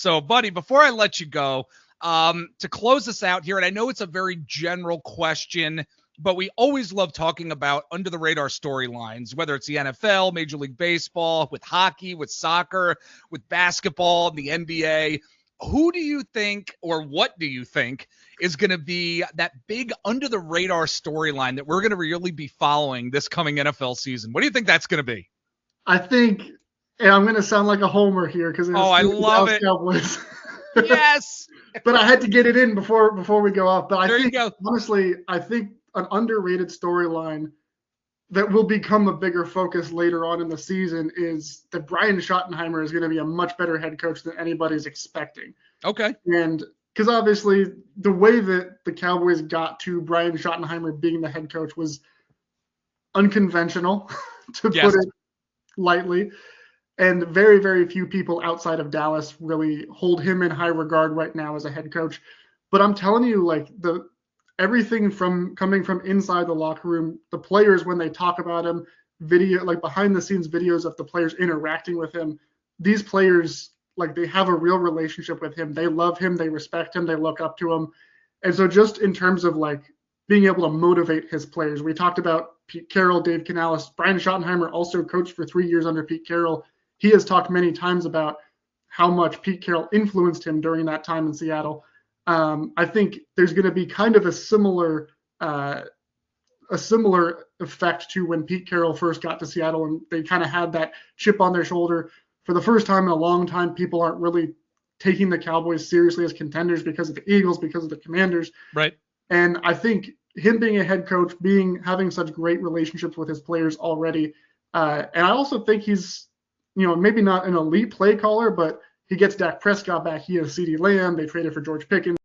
So, buddy, before I let you go, to close this out here, and I know it's a very general question, but we always love talking about under the radar storylines, whether it's the NFL, Major League Baseball, with hockey, with soccer, with basketball, the NBA. Who do you think, or what do you think, is going to be that big under the radar storyline that we're going to really be following this coming NFL season? What do you think that's going to be? I think, and I'm going to sound like a homer here because I love it. Cowboys. Yes. But I had to get it in before we go off. But there I think, you go. honestly, I think an underrated storyline that will become a bigger focus later on in the season is that Brian Schottenheimer is going to be a much better head coach than anybody's expecting. Okay. And because obviously the way that the Cowboys got to Brian Schottenheimer being the head coach was unconventional, to put it lightly. And very, very few people outside of Dallas really hold him in high regard right now as a head coach. But I'm telling you, like, everything from coming from inside the locker room, the players when they talk about him, video, like behind the scenes videos of the players interacting with him, these players, like, they have a real relationship with him. They love him, they respect him, they look up to him. And so just in terms of like being able to motivate his players, we talked about Pete Carroll, Dave Canales. Brian Schottenheimer also coached for 3 years under Pete Carroll. He has talked many times about how much Pete Carroll influenced him during that time in Seattle. I think there's going to be kind of a similar effect to when Pete Carroll first got to Seattle, and they kind of had that chip on their shoulder. For the first time in a long time, people aren't really taking the Cowboys seriously as contenders because of the Eagles, because of the Commanders. Right. And I think him being a head coach, having such great relationships with his players already, and I also think he's, maybe not an elite play caller, but he gets Dak Prescott back. He has CeeDee Lamb. They traded for George Pickens.